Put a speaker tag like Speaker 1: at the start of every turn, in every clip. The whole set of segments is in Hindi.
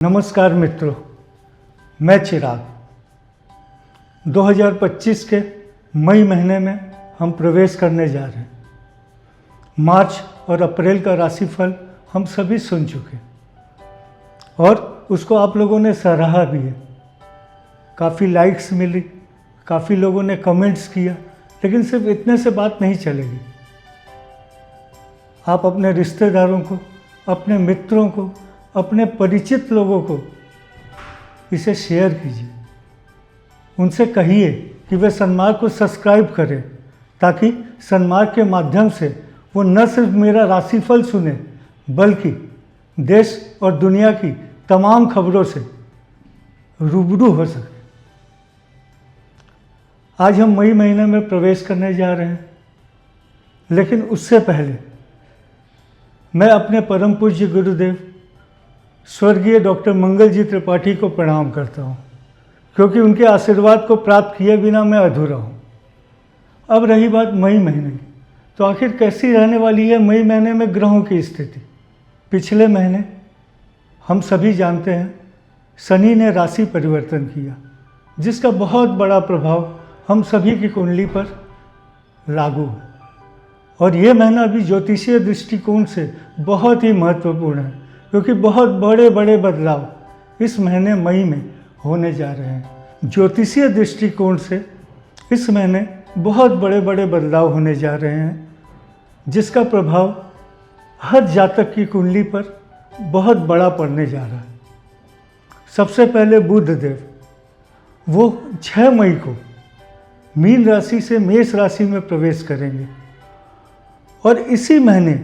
Speaker 1: नमस्कार मित्रों, मैं चिराग। 2025 के मई महीने में हम प्रवेश करने जा रहे हैं। मार्च और अप्रैल का राशिफल हम सभी सुन चुके और उसको आप लोगों ने सराहा भी है। काफ़ी लाइक्स मिली, काफ़ी लोगों ने कमेंट्स किया, लेकिन सिर्फ इतने से बात नहीं चलेगी। आप अपने रिश्तेदारों को, अपने मित्रों को, अपने परिचित लोगों को इसे शेयर कीजिए। उनसे कहिए कि वे सन्मार्ग को सब्सक्राइब करें, ताकि सन्मार्ग के माध्यम से वो न सिर्फ मेरा राशिफल सुने, बल्कि देश और दुनिया की तमाम खबरों से रूबरू हो सके। आज हम मई महीने में प्रवेश करने जा रहे हैं, लेकिन उससे पहले मैं अपने परम पूज्य गुरुदेव स्वर्गीय डॉक्टर मंगल जी त्रिपाठी को प्रणाम करता हूँ, क्योंकि उनके आशीर्वाद को प्राप्त किए बिना मैं अधूरा हूँ। अब रही बात मई महीने की, तो आखिर कैसी रहने वाली है मई महीने में ग्रहों की स्थिति। पिछले महीने हम सभी जानते हैं शनि ने राशि परिवर्तन किया, जिसका बहुत बड़ा प्रभाव हम सभी की कुंडली पर लागू है। और ये महीना भी ज्योतिषीय दृष्टिकोण से बहुत ही महत्वपूर्ण है, क्योंकि बहुत बड़े बड़े बदलाव इस महीने मई में होने जा रहे हैं। ज्योतिषीय दृष्टिकोण से इस महीने बहुत बड़े बड़े बदलाव होने जा रहे हैं, जिसका प्रभाव हर जातक की कुंडली पर बहुत बड़ा पड़ने जा रहा है। सबसे पहले बुध देव, वो 6 मई को मीन राशि से मेष राशि में प्रवेश करेंगे और इसी महीने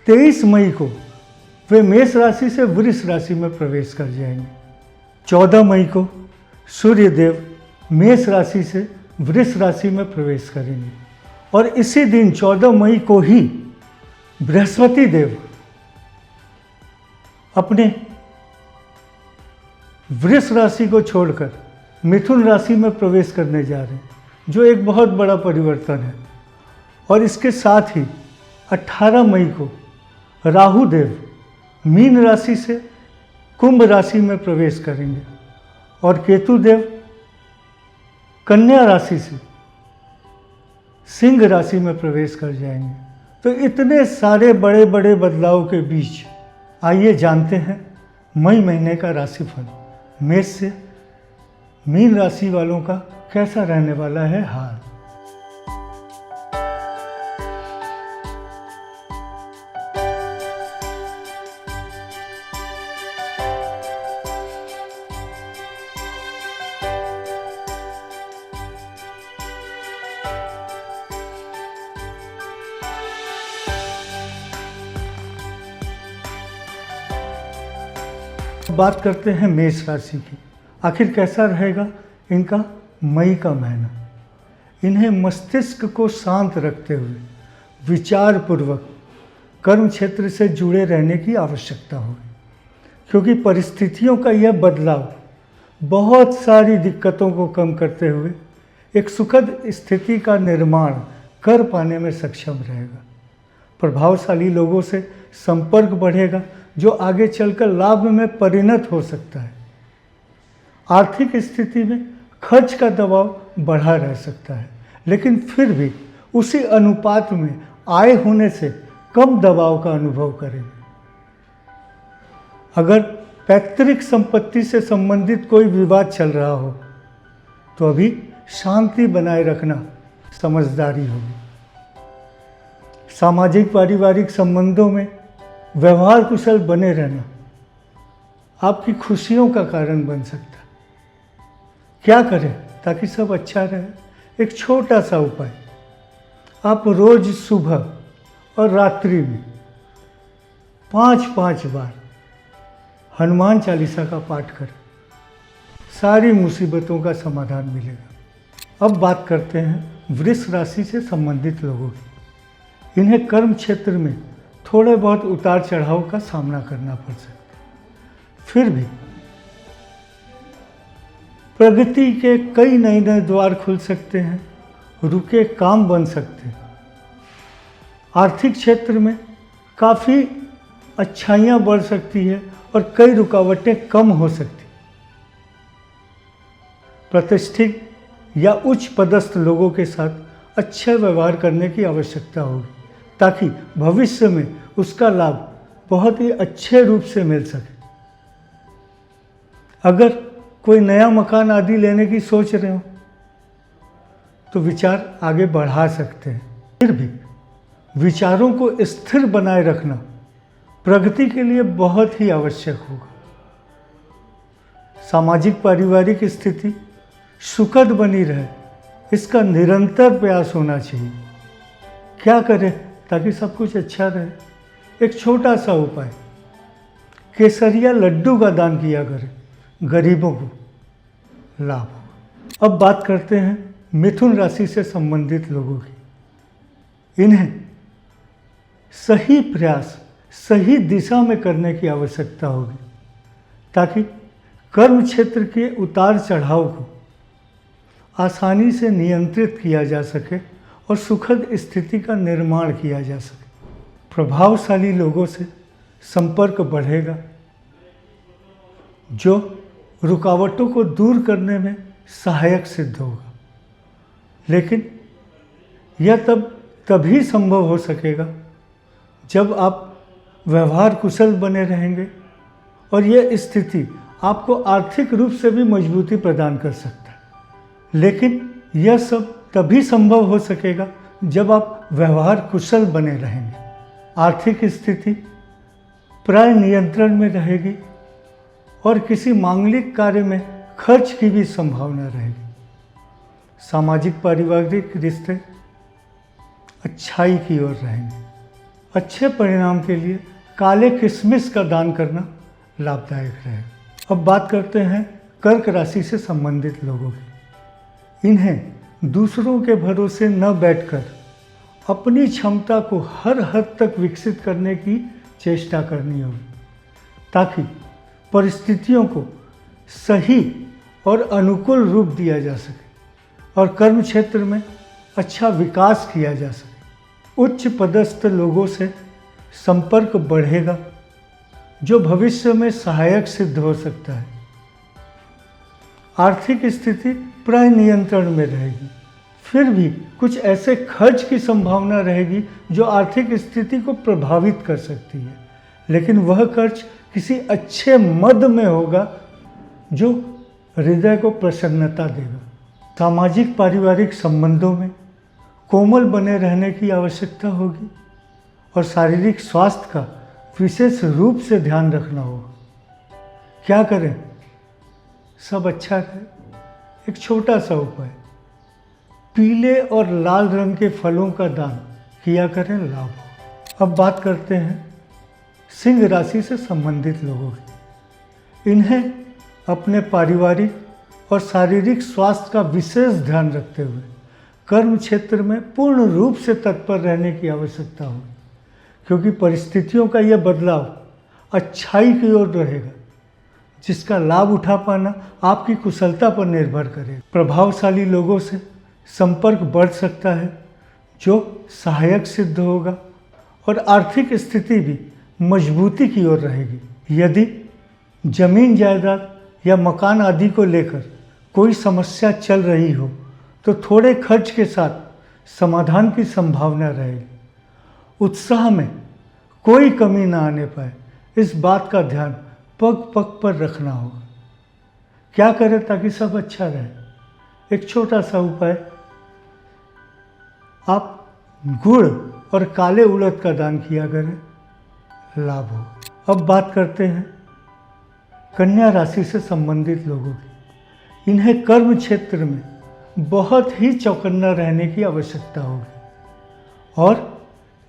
Speaker 1: 23 मई को वे मेष राशि से वृष राशि में प्रवेश कर जाएंगे। 14 मई को सूर्य देव मेष राशि से वृष राशि में प्रवेश करेंगे और इसी दिन 14 मई को ही बृहस्पति देव अपने वृष राशि को छोड़कर मिथुन राशि में प्रवेश करने जा रहे हैं, जो एक बहुत बड़ा परिवर्तन है। और इसके साथ ही 18 मई को राहु देव मीन राशि से कुंभ राशि में प्रवेश करेंगे और केतु देव कन्या राशि से सिंह राशि में प्रवेश कर जाएंगे। तो इतने सारे बड़े बड़े बदलाव के बीच आइए जानते हैं मई महीने का राशिफल। मेष से मीन राशि वालों का कैसा रहने वाला है हाल। बात करते हैं मेष राशि की। आखिर कैसा रहेगा इनका मई का महीना। इन्हें मस्तिष्क को शांत रखते हुए विचार पूर्वक कर्म क्षेत्र से जुड़े रहने की आवश्यकता होगी, क्योंकि परिस्थितियों का यह बदलाव बहुत सारी दिक्कतों को कम करते हुए एक सुखद स्थिति का निर्माण कर पाने में सक्षम रहेगा। प्रभावशाली लोगों से संपर्क बढ़ेगा, जो आगे चलकर लाभ में परिणत हो सकता है। आर्थिक स्थिति में खर्च का दबाव बढ़ा रह सकता है, लेकिन फिर भी उसी अनुपात में आय होने से कम दबाव का अनुभव करेंगे। अगर पैतृक संपत्ति से संबंधित कोई विवाद चल रहा हो, तो अभी शांति बनाए रखना समझदारी होगी। सामाजिक पारिवारिक संबंधों में व्यवहार कुशल बने रहना आपकी खुशियों का कारण बन सकता है। क्या करें ताकि सब अच्छा रहे? एक छोटा सा उपाय, आप रोज सुबह और रात्रि में 5-5 बार हनुमान चालीसा का पाठ करें, सारी मुसीबतों का समाधान मिलेगा। अब बात करते हैं वृष राशि से संबंधित लोगों की। इन्हें कर्म क्षेत्र में थोड़े बहुत उतार चढ़ाव का सामना करना पड़ सकता है, फिर भी प्रगति के कई नए नए द्वार खुल सकते हैं, रुके काम बन सकते हैं। आर्थिक क्षेत्र में काफ़ी अच्छाइयाँ बढ़ सकती है और कई रुकावटें कम हो सकती। प्रतिष्ठित या उच्च पदस्थ लोगों के साथ अच्छा व्यवहार करने की आवश्यकता होगी ताकि भविष्य में उसका लाभ बहुत ही अच्छे रूप से मिल सके। अगर कोई नया मकान आदि लेने की सोच रहे हो तो विचार आगे बढ़ा सकते हैं। फिर भी विचारों को स्थिर बनाए रखना प्रगति के लिए बहुत ही आवश्यक होगा। सामाजिक पारिवारिक स्थिति सुखद बनी रहे, इसका निरंतर प्रयास होना चाहिए। क्या करें ताकि सब कुछ अच्छा रहे? एक छोटा सा उपाय, केसरिया लड्डू का दान किया करें, गरीबों को लाभ हो। अब बात करते हैं मिथुन राशि से संबंधित लोगों की। इन्हें सही प्रयास सही दिशा में करने की आवश्यकता होगी ताकि कर्म क्षेत्र के उतार चढ़ाव को आसानी से नियंत्रित किया जा सके और सुखद स्थिति का निर्माण किया जा सके। प्रभावशाली लोगों से संपर्क बढ़ेगा जो रुकावटों को दूर करने में सहायक सिद्ध होगा, लेकिन यह तभी संभव हो सकेगा जब आप व्यवहार कुशल बने रहेंगे और यह स्थिति आपको आर्थिक रूप से भी मजबूती प्रदान कर सकता है। लेकिन यह सब तभी संभव हो सकेगा जब आप व्यवहार कुशल बने रहेंगे। आर्थिक स्थिति प्राय नियंत्रण में रहेगी और किसी मांगलिक कार्य में खर्च की भी संभावना रहेगी। सामाजिक पारिवारिक रिश्ते अच्छाई की ओर रहेंगे। अच्छे परिणाम के लिए काले किशमिश का दान करना लाभदायक रहेगा। अब बात करते हैं कर्क राशि से संबंधित लोगों की। इन्हें दूसरों के भरोसे न बैठकर अपनी क्षमता को हर हद तक विकसित करने की चेष्टा करनी होगी ताकि परिस्थितियों को सही और अनुकूल रूप दिया जा सके और कर्म क्षेत्र में अच्छा विकास किया जा सके। उच्च पदस्थ लोगों से संपर्क बढ़ेगा जो भविष्य में सहायक सिद्ध हो सकता है। आर्थिक स्थिति प्राय नियंत्रण में रहेगी, फिर भी कुछ ऐसे खर्च की संभावना रहेगी जो आर्थिक स्थिति को प्रभावित कर सकती है, लेकिन वह खर्च किसी अच्छे मद में होगा जो हृदय को प्रसन्नता देगा। सामाजिक पारिवारिक संबंधों में कोमल बने रहने की आवश्यकता होगी और शारीरिक स्वास्थ्य का विशेष रूप से ध्यान रखना होगा। क्या करें सब अच्छा रहे? एक छोटा सा उपाय, पीले और लाल रंग के फलों का दान किया करें, लाभ हो। अब बात करते हैं सिंह राशि से संबंधित लोगों की। इन्हें अपने पारिवारिक और शारीरिक स्वास्थ्य का विशेष ध्यान रखते हुए कर्म क्षेत्र में पूर्ण रूप से तत्पर रहने की आवश्यकता होगी, क्योंकि परिस्थितियों का यह बदलाव अच्छाई की ओर रहेगा, जिसका लाभ उठा पाना आपकी कुशलता पर निर्भर करेगा। प्रभावशाली लोगों से संपर्क बढ़ सकता है जो सहायक सिद्ध होगा और आर्थिक स्थिति भी मजबूती की ओर रहेगी। यदि जमीन जायदाद या मकान आदि को लेकर कोई समस्या चल रही हो तो थोड़े खर्च के साथ समाधान की संभावना रहेगी। उत्साह में कोई कमी ना आने पाए, इस बात का ध्यान पग पग पर रखना होगा। क्या करें ताकि सब अच्छा रहे? एक छोटा सा उपाय, आप गुड़ और काले उड़द का दान किया करें, लाभ हो। अब बात करते हैं कन्या राशि से संबंधित लोगों की। इन्हें कर्म क्षेत्र में बहुत ही चौकन्ना रहने की आवश्यकता होगी और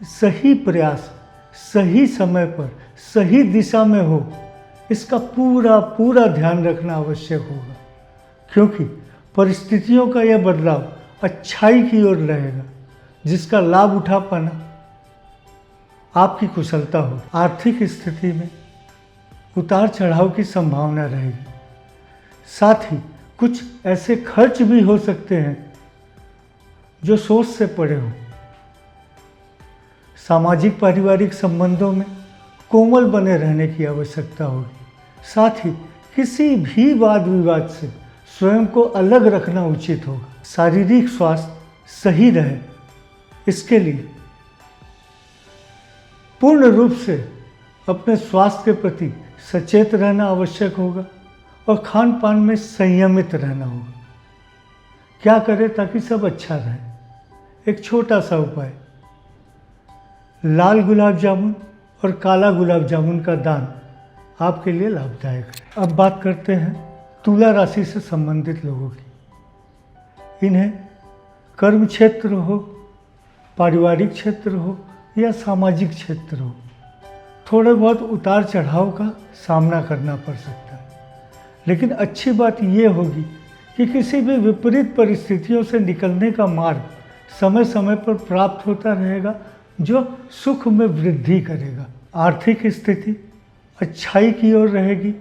Speaker 1: सही प्रयास सही समय पर सही दिशा में हो, इसका पूरा ध्यान रखना आवश्यक होगा, क्योंकि परिस्थितियों का यह बदलाव अच्छाई की ओर रहेगा, जिसका लाभ उठा पाना आपकी कुशलता हो। आर्थिक स्थिति में उतार चढ़ाव की संभावना रहेगी, साथ ही कुछ ऐसे खर्च भी हो सकते हैं जो सोच से परे हो। सामाजिक पारिवारिक संबंधों में कोमल बने रहने की आवश्यकता होगी। साथ ही किसी भी वाद विवाद से स्वयं को अलग रखना उचित होगा। शारीरिक स्वास्थ्य सही रहे, इसके लिए पूर्ण रूप से अपने स्वास्थ्य के प्रति सचेत रहना आवश्यक होगा और खान पान में संयमित रहना होगा। क्या करें ताकि सब अच्छा रहे? एक छोटा सा उपाय, लाल गुलाब जामुन और काला गुलाब जामुन का दान आपके लिए लाभदायक है। अब बात करते हैं तुला राशि से संबंधित लोगों की। इन्हें कर्म क्षेत्र हो, पारिवारिक क्षेत्र हो या सामाजिक क्षेत्र हो, थोड़े बहुत उतार चढ़ाव का सामना करना पड़ सकता है। लेकिन अच्छी बात ये होगी कि किसी भी विपरीत परिस्थितियों से निकलने का मार्ग समय समय पर प्राप्त होता रहेगा, जो सुख में वृद्धि करेगा। आर्थिक स्थिति अच्छाई की ओर रहेगी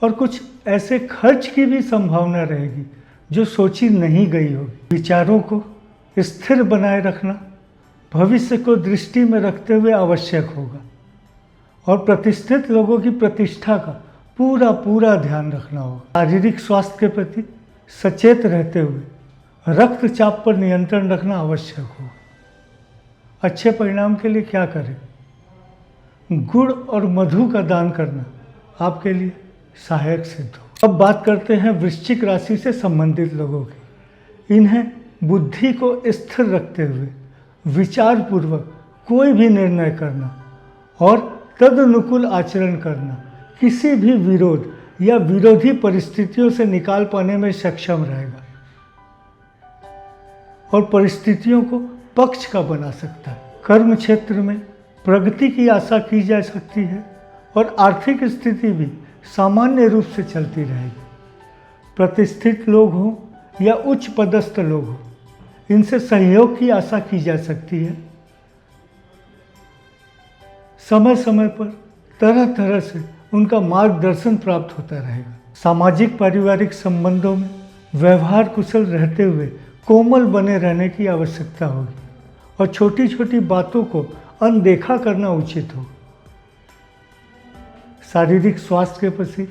Speaker 1: और कुछ ऐसे खर्च की भी संभावना रहेगी जो सोची नहीं गई होगी। विचारों को स्थिर बनाए रखना भविष्य को दृष्टि में रखते हुए आवश्यक होगा और प्रतिष्ठित लोगों की प्रतिष्ठा का पूरा ध्यान रखना होगा। शारीरिक स्वास्थ्य के प्रति सचेत रहते हुए रक्तचाप पर नियंत्रण रखना आवश्यक होगा। अच्छे परिणाम के लिए क्या करें? गुड़ और मधु का दान करना आपके लिए सहायक सिद्ध हो। अब बात करते हैं वृश्चिक राशि से संबंधित लोगों की। इन्हें बुद्धि को स्थिर रखते हुए विचार पूर्वक कोई भी निर्णय करना और तदनुकूल आचरण करना किसी भी विरोध या विरोधी परिस्थितियों से निकाल पाने में सक्षम रहेगा और परिस्थितियों को पक्ष का बना सकता है। कर्म क्षेत्र में प्रगति की आशा की जा सकती है और आर्थिक स्थिति भी सामान्य रूप से चलती रहेगी। प्रतिष्ठित लोग हों या उच्च पदस्थ लोग हों, इनसे सहयोग की आशा की जा सकती है। समय समय पर तरह तरह से उनका मार्गदर्शन प्राप्त होता रहेगा। सामाजिक पारिवारिक संबंधों में व्यवहार कुशल रहते हुए कोमल बने रहने की आवश्यकता होगी और छोटी छोटी बातों को अनदेखा करना उचित हो। शारीरिक स्वास्थ्य के प्रति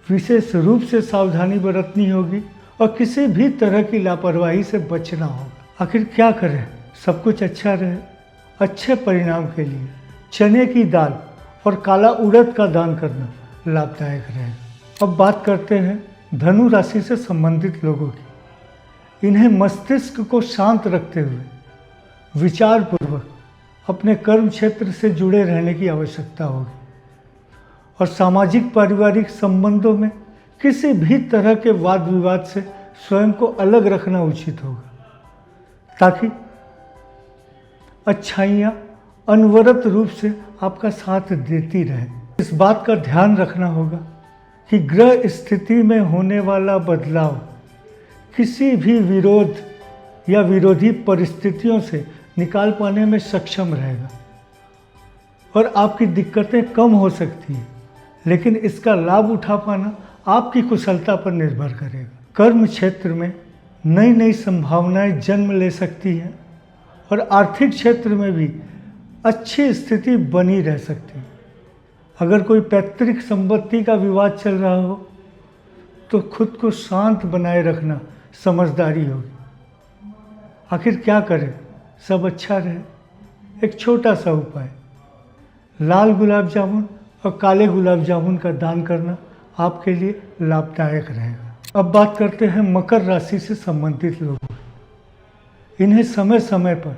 Speaker 1: विशेष रूप से सावधानी बरतनी होगी और किसी भी तरह की लापरवाही से बचना होगा। आखिर क्या करें सब कुछ अच्छा रहे? अच्छे परिणाम के लिए चने की दाल और काला उड़द का दान करना लाभदायक रहेगा। अब बात करते हैं धनु राशि से संबंधित लोगों की। इन्हें मस्तिष्क को शांत रखते हुए विचार पूर्वक अपने कर्म क्षेत्र से जुड़े रहने की आवश्यकता होगी और सामाजिक पारिवारिक संबंधों में किसी भी तरह के वाद विवाद से स्वयं को अलग रखना उचित होगा ताकि अच्छाइयाँ अनवरत रूप से आपका साथ देती रहे। इस बात का ध्यान रखना होगा कि ग्रह स्थिति में होने वाला बदलाव किसी भी विरोध या विरोधी परिस्थितियों से निकाल पाने में सक्षम रहेगा और आपकी दिक्कतें कम हो सकती हैं, लेकिन इसका लाभ उठा पाना आपकी कुशलता पर निर्भर करेगा। कर्म क्षेत्र में नई नई संभावनाएं जन्म ले सकती हैं और आर्थिक क्षेत्र में भी अच्छी स्थिति बनी रह सकती है। अगर कोई पैतृक संपत्ति का विवाद चल रहा हो तो खुद को शांत बनाए रखना समझदारी होगी। आखिर क्या करें सब अच्छा रहे? एक छोटा सा उपाय, लाल गुलाब जामुन और काले गुलाब जामुन का दान करना आपके लिए लाभदायक रहेगा। अब बात करते हैं मकर राशि से संबंधित लोगों की। इन्हें समय समय पर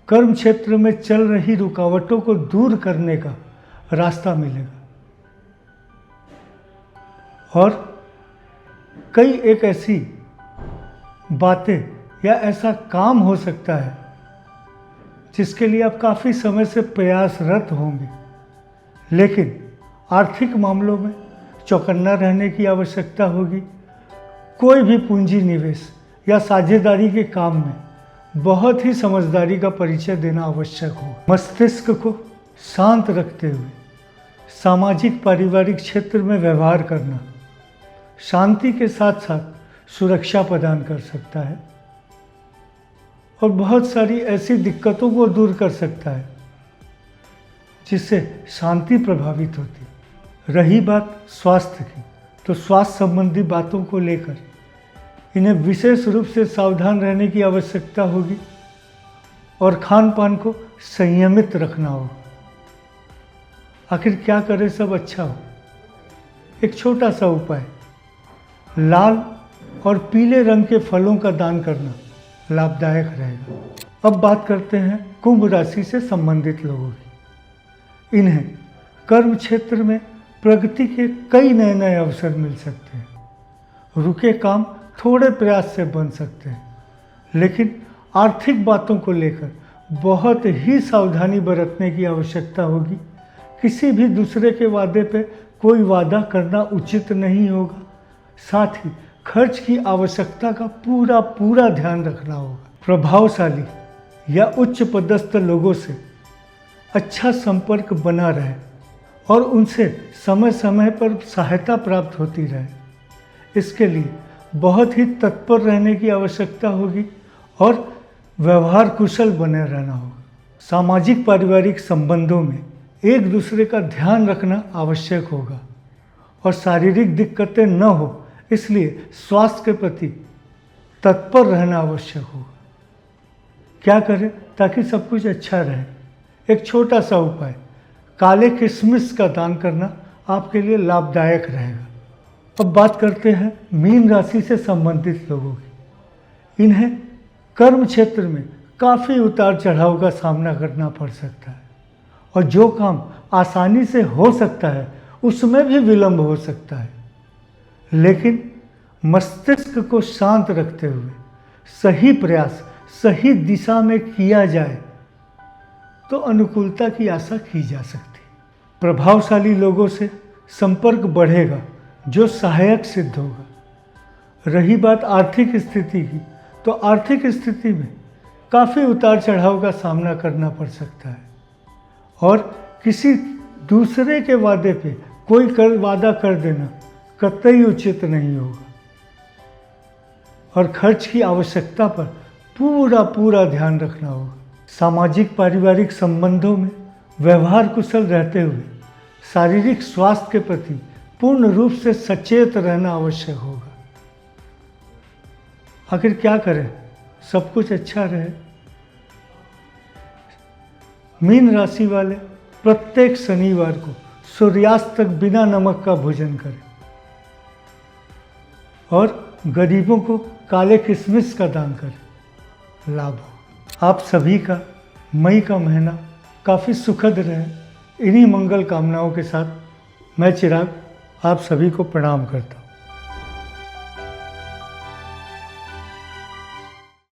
Speaker 1: कर्म क्षेत्र में चल रही रुकावटों को दूर करने का रास्ता मिलेगा और कई एक ऐसी बातें या ऐसा काम हो सकता है जिसके लिए आप काफ़ी समय से प्रयासरत होंगे, लेकिन आर्थिक मामलों में चौकन्ना रहने की आवश्यकता होगी। कोई भी पूंजी निवेश या साझेदारी के काम में बहुत ही समझदारी का परिचय देना आवश्यक हो। मस्तिष्क को शांत रखते हुए सामाजिक पारिवारिक क्षेत्र में व्यवहार करना शांति के साथ साथ सुरक्षा प्रदान कर सकता है और बहुत सारी ऐसी दिक्कतों को दूर कर सकता है जिससे शांति प्रभावित होती। रही बात स्वास्थ्य की, तो स्वास्थ्य संबंधी बातों को लेकर इन्हें विशेष रूप से सावधान रहने की आवश्यकता होगी और खान पान को संयमित रखना होगा। आखिर क्या करें सब अच्छा हो? एक छोटा सा उपाय, लाल और पीले रंग के फलों का दान करना लाभदायक रहेगा। अब बात करते हैं कुंभ राशि से संबंधित लोगों की। इन्हें कर्म क्षेत्र में प्रगति के कई नए नए अवसर मिल सकते हैं। रुके काम थोड़े प्रयास से बन सकते हैं, लेकिन आर्थिक बातों को लेकर बहुत ही सावधानी बरतने की आवश्यकता होगी। किसी भी दूसरे के वादे पे कोई वादा करना उचित नहीं होगा। साथ ही खर्च की आवश्यकता का पूरा ध्यान रखना होगा। प्रभावशाली या उच्च पदस्थ लोगों से अच्छा संपर्क बना रहे और उनसे समय समय पर सहायता प्राप्त होती रहे। इसके लिए बहुत ही तत्पर रहने की आवश्यकता होगी और व्यवहार कुशल बने रहना होगा। सामाजिक पारिवारिक संबंधों में एक दूसरे का ध्यान रखना आवश्यक होगा और शारीरिक दिक्कतें न हो, इसलिए स्वास्थ्य के प्रति तत्पर रहना आवश्यक होगा। क्या करें ताकि सब कुछ अच्छा रहे? एक छोटा सा उपाय, काले किशमिश का दान करना आपके लिए लाभदायक रहेगा। अब बात करते हैं मीन राशि से संबंधित लोगों की। इन्हें कर्म क्षेत्र में काफ़ी उतार चढ़ाव का सामना करना पड़ सकता है और जो काम आसानी से हो सकता है उसमें भी विलंब हो सकता है। लेकिन मस्तिष्क को शांत रखते हुए सही प्रयास सही दिशा में किया जाए तो अनुकूलता की आशा की जा सकती है। प्रभावशाली लोगों से संपर्क बढ़ेगा जो सहायक सिद्ध होगा। रही बात आर्थिक स्थिति की, तो आर्थिक स्थिति में काफ़ी उतार चढ़ाव का सामना करना पड़ सकता है और किसी दूसरे के वादे पे कोई वादा कर देना कतई उचित नहीं होगा और खर्च की आवश्यकता पर पूरा ध्यान रखना होगा। सामाजिक पारिवारिक संबंधों में व्यवहार कुशल रहते हुए शारीरिक स्वास्थ्य के प्रति पूर्ण रूप से सचेत रहना आवश्यक होगा। आखिर क्या करें सब कुछ अच्छा रहे? मीन राशि वाले प्रत्येक शनिवार को सूर्यास्त तक बिना नमक का भोजन करें और गरीबों को काले किशमिश का दान करें, लाभ हो। आप सभी का मई का महीना काफ़ी सुखद रहे। इन्हीं मंगल कामनाओं के साथ मैं चिराग आप सभी को प्रणाम करता हूँ।